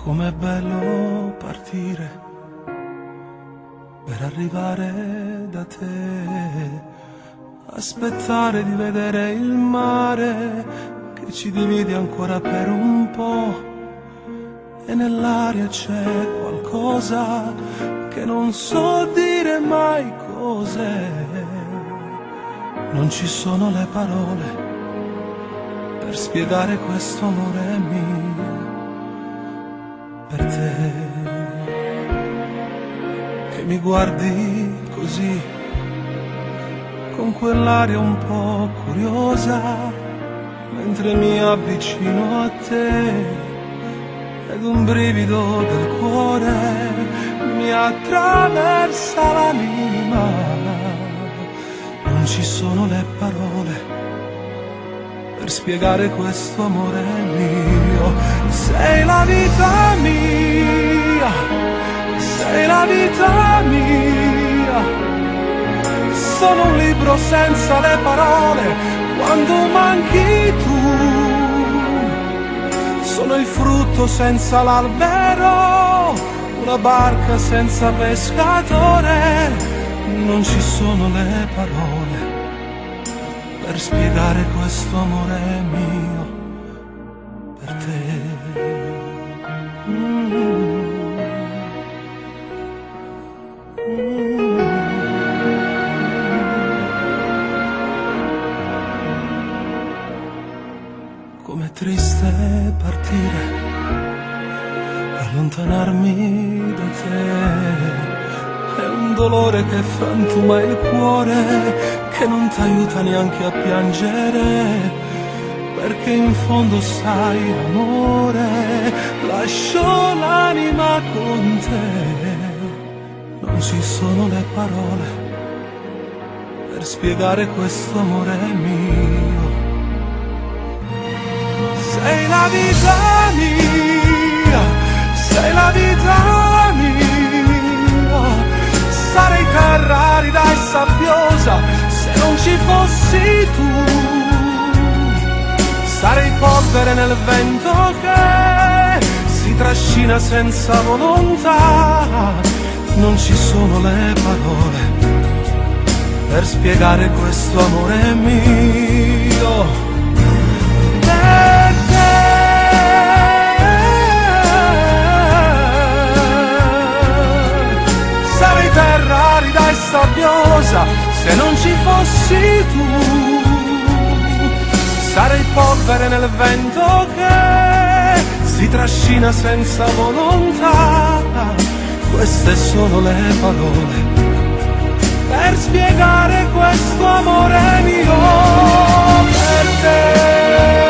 Com'è bello partire per arrivare da te, aspettare di vedere il mare che ci divide ancora per un po', e nell'aria c'è qualcosa che non so dire mai cos'è. Non ci sono le parole per spiegare questo amore mio per te, che mi guardi così, con quell'aria un po' curiosa, mentre mi avvicino a te, ed un brivido del cuore mi attraversa l'anima. Non ci sono le parole per spiegare questo amore mio. Sei la vita mia, sei la vita mia. Sono un libro senza le parole quando manchi tu. Sono il frutto senza l'albero, una barca senza pescatore. Non ci sono le parole per spiegare questo amore mio per te. Com'è triste partire, allontanarmi da te. È un dolore che frantuma il cuore, che non t'aiuta neanche a piangere, perché in fondo sai, amore, lascio l'anima con te. Non ci sono le parole per spiegare questo amore mio. Sei la vita mia, sei la vita mia. Sarei terra arida e sabbiosa se non ci fossi tu. Sarei polvere nel vento che si trascina senza volontà. Non ci sono le parole per spiegare questo amore mio per te. Sarei terra arida e sabbiosa se non ci fossi tu. Sarei polvere nel vento che si trascina senza volontà. Queste sono le parole per spiegare questo amore mio per te.